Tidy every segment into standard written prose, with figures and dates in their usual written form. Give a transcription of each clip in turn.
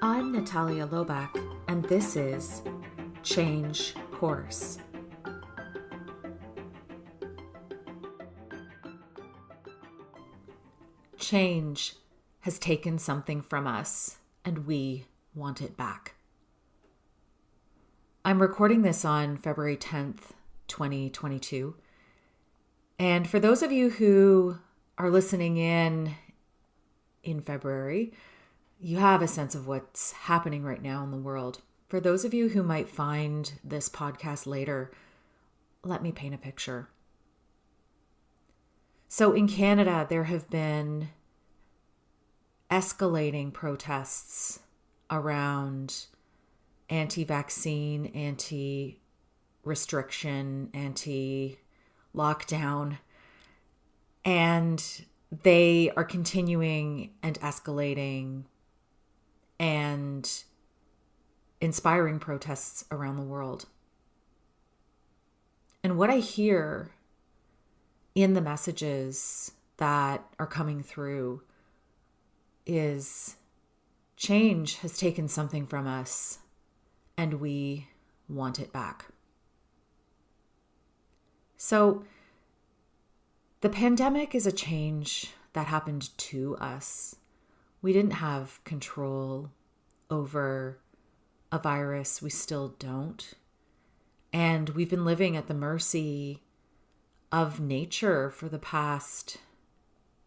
I'm Natalia Lobach, and this is Change Course. Change has taken something from us, and we want it back. I'm recording this on February 10th, 2022. And for those of you who are listening in February, you have a sense of what's happening right now in the world. For those of you who might find this podcast later, let me paint a picture. So in Canada, there have been escalating protests around anti-vaccine, anti-restriction, anti-lockdown, and they are continuing and escalating and inspiring protests around the world. And what I hear in the messages that are coming through is change has taken something from us and we want it back. So the pandemic is a change that happened to us. We didn't have control over a virus. We still don't. And we've been living at the mercy of nature for the past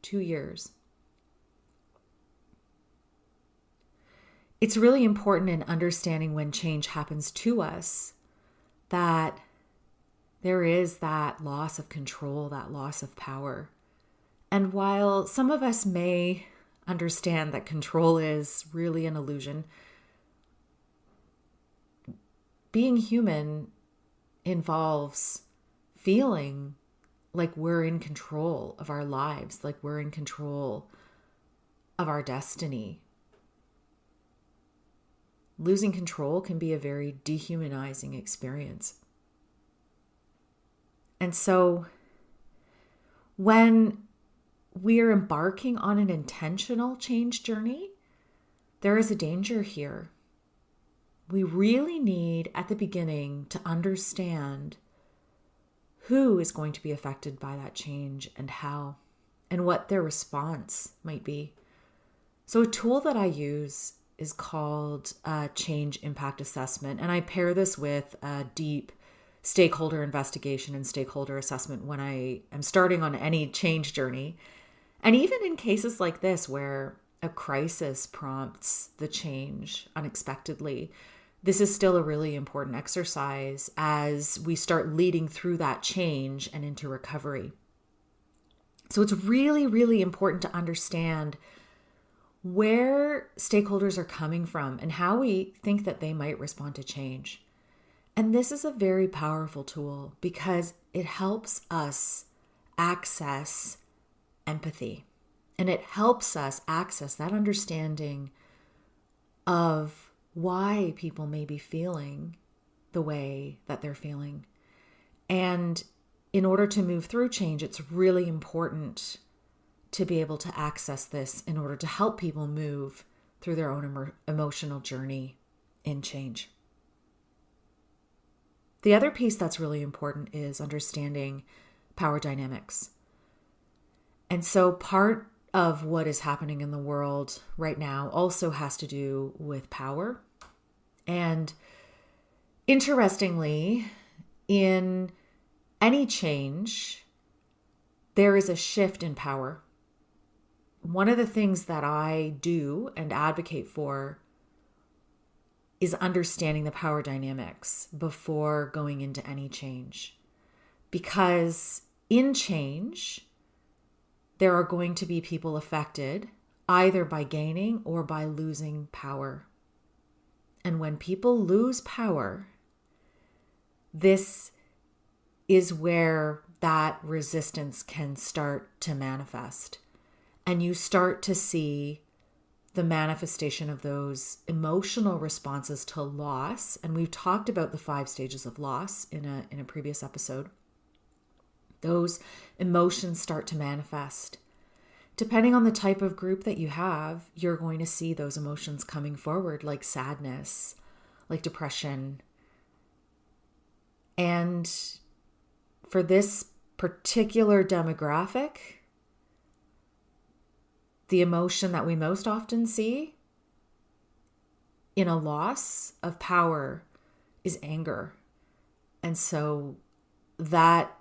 2 years. It's really important in understanding when change happens to us that there is that loss of control, that loss of power. And while some of us may understand that control is really an illusion, being human involves feeling like we're in control of our lives, like we're in control of our destiny. Losing control can be a very dehumanizing experience. And so when we're embarking on an intentional change journey, there is a danger here. We really need at the beginning to understand who is going to be affected by that change and how, and what their response might be. So a tool that I use is called change impact assessment. And I pair this with a deep stakeholder investigation and stakeholder assessment when I am starting on any change journey. And even in cases like this, where a crisis prompts the change unexpectedly, this is still a really important exercise as we start leading through that change and into recovery. So it's really, really important to understand where stakeholders are coming from and how we think that they might respond to change. And this is a very powerful tool because it helps us access empathy, and it helps us access that understanding of why people may be feeling the way that they're feeling. And in order to move through change, it's really important to be able to access this in order to help people move through their own emotional journey in change. The other piece that's really important is understanding power dynamics. And so part of what is happening in the world right now also has to do with power. And interestingly, in any change, there is a shift in power. One of the things that I do and advocate for is understanding the power dynamics before going into any change. Because in change, there are going to be people affected either by gaining or by losing power. And when people lose power, this is where that resistance can start to manifest. And you start to see the manifestation of those emotional responses to loss. And we've talked about the 5 stages of loss in a previous episode. Those emotions start to manifest. depending on the type of group that you have, you're going to see those emotions coming forward, like sadness, like depression. And for this particular demographic, the emotion that we most often see in a loss of power is anger. And so that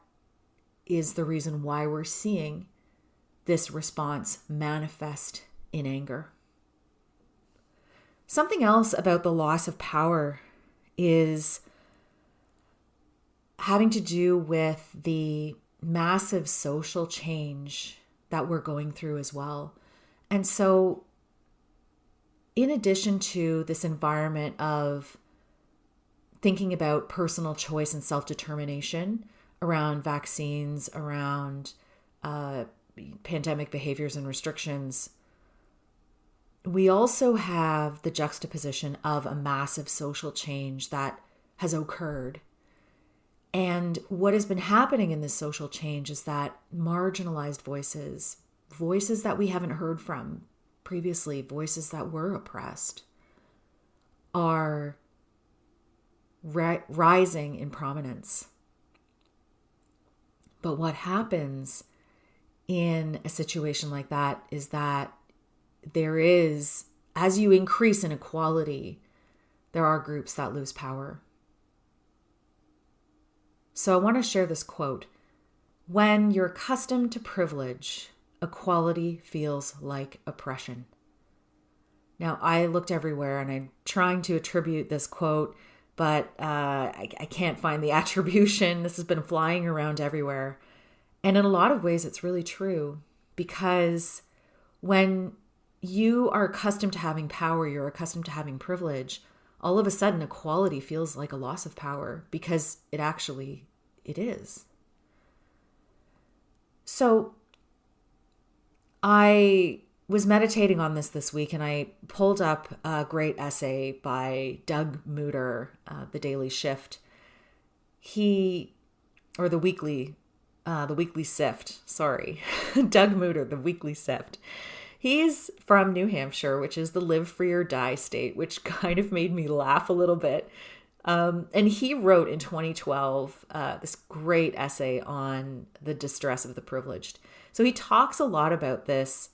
is the reason why we're seeing this response manifest in anger. Something else about the loss of power is having to do with the massive social change that we're going through as well. And so, in addition to this environment of thinking about personal choice and self-determination around vaccines, around pandemic behaviors and restrictions, we also have the juxtaposition of a massive social change that has occurred. And what has been happening in this social change is that marginalized voices that we haven't heard from previously, voices that were oppressed, are rising in prominence. But what happens in a situation like that is that there is, as you increase inequality, there are groups that lose power. So I want to share this quote. When you're accustomed to privilege, equality feels like oppression. Now, I looked everywhere and I'm trying to attribute this quote, but I can't find the attribution. This has been flying around everywhere. And in a lot of ways, it's really true, because when you are accustomed to having power, you're accustomed to having privilege, all of a sudden equality feels like a loss of power, because it is. So I was meditating on this week, and I pulled up a great essay by Doug Mutter, The Daily Shift. The Weekly Sift, sorry. Doug Mutter, The Weekly Sift. He's from New Hampshire, which is the live free or die state, which kind of made me laugh a little bit. And he wrote in 2012 this great essay on the distress of the privileged. So he talks a lot about this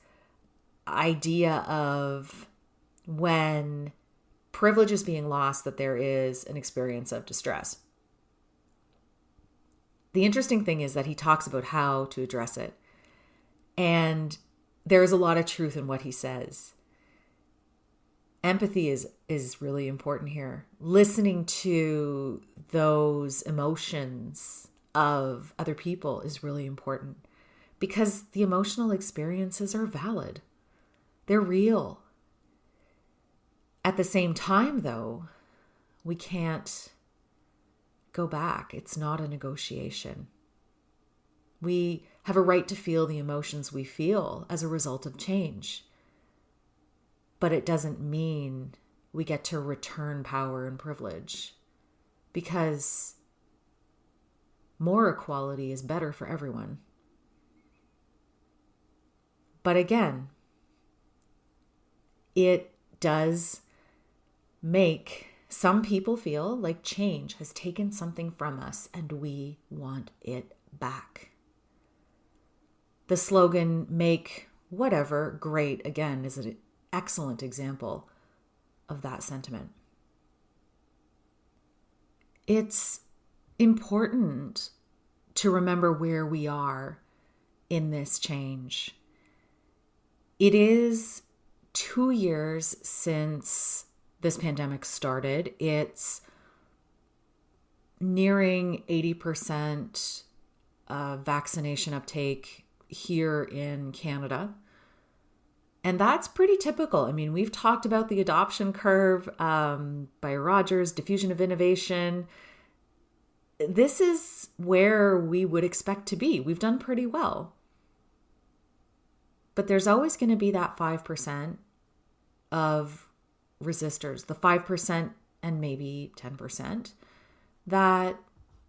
idea of when privilege is being lost, that there is an experience of distress. The interesting thing is that he talks about how to address it. And there is a lot of truth in what he says. Empathy is really important here. Listening to those emotions of other people is really important, because the emotional experiences are valid. They're real. At the same time, though, we can't go back. It's not a negotiation. We have a right to feel the emotions we feel as a result of change. But it doesn't mean we get to return power and privilege, because more equality is better for everyone. But again, it does make some people feel like change has taken something from us and we want it back. The slogan, "Make whatever great again," is an excellent example of that sentiment. It's important to remember where we are in this change. It is 2 years since this pandemic started. It's nearing 80% vaccination uptake here in Canada. And that's pretty typical. I mean, we've talked about the adoption curve by Rogers, diffusion of innovation. This is where we would expect to be. We've done pretty well. But there's always going to be that 5% of resistors, the 5% and maybe 10% that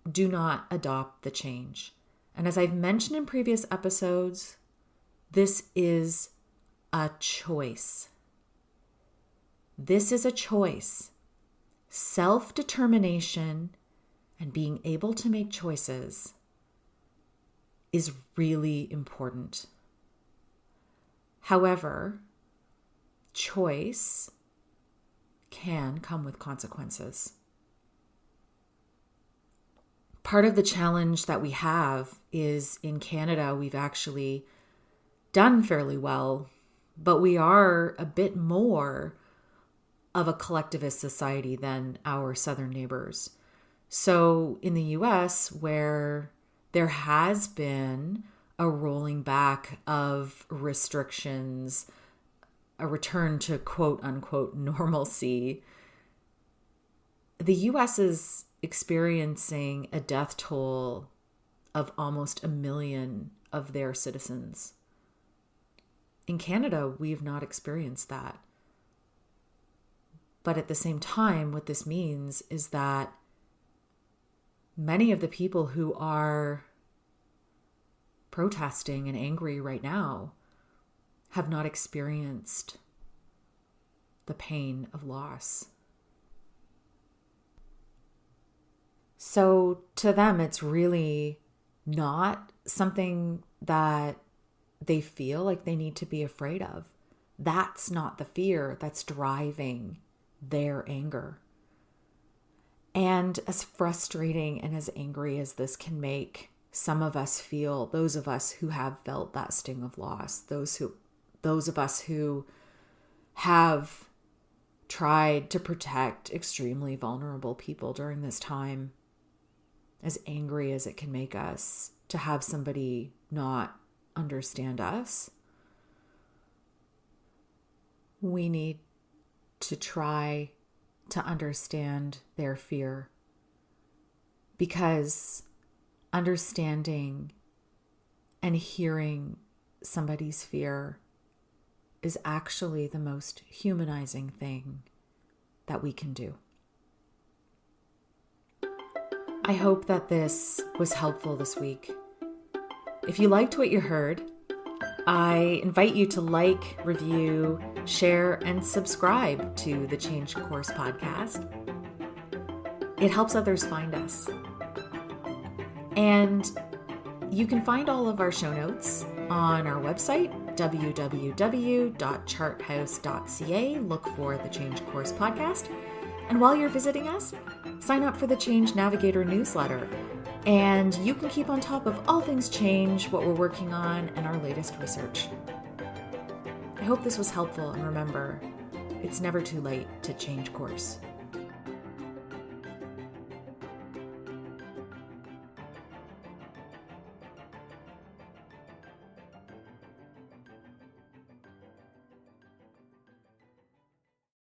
do not adopt the change. And as I've mentioned in previous episodes, This is a choice. This is a choice. Self-determination and being able to make choices is really important. However, choice can come with consequences. Part of the challenge that we have is in Canada, we've actually done fairly well, but we are a bit more of a collectivist society than our southern neighbors. So in the US, where there has been a rolling back of restrictions, a return to quote unquote normalcy, the US is experiencing a death toll of almost 1 million of their citizens. In Canada, we've not experienced that. But at the same time, what this means is that many of the people who are protesting and angry right now have not experienced the pain of loss. So to them, it's really not something that they feel like they need to be afraid of. That's not the fear that's driving their anger. And as frustrating and as angry as this can make some of us feel, those of us who have felt that sting of loss, those of us who have tried to protect extremely vulnerable people during this time, as angry as it can make us to have somebody not understand us, we need to try to understand their fear, because understanding and hearing somebody's fear is actually the most humanizing thing that we can do. I hope that this was helpful this week. If you liked what you heard, I invite you to like, review, share, and subscribe to the Change Course podcast. It helps others find us. And you can find all of our show notes on our website, www.charthouse.ca. Look for the Change Course podcast. And while you're visiting us, sign up for the Change Navigator newsletter. And you can keep on top of all things change, what we're working on, and our latest research. I hope this was helpful, and remember, it's never too late to change course.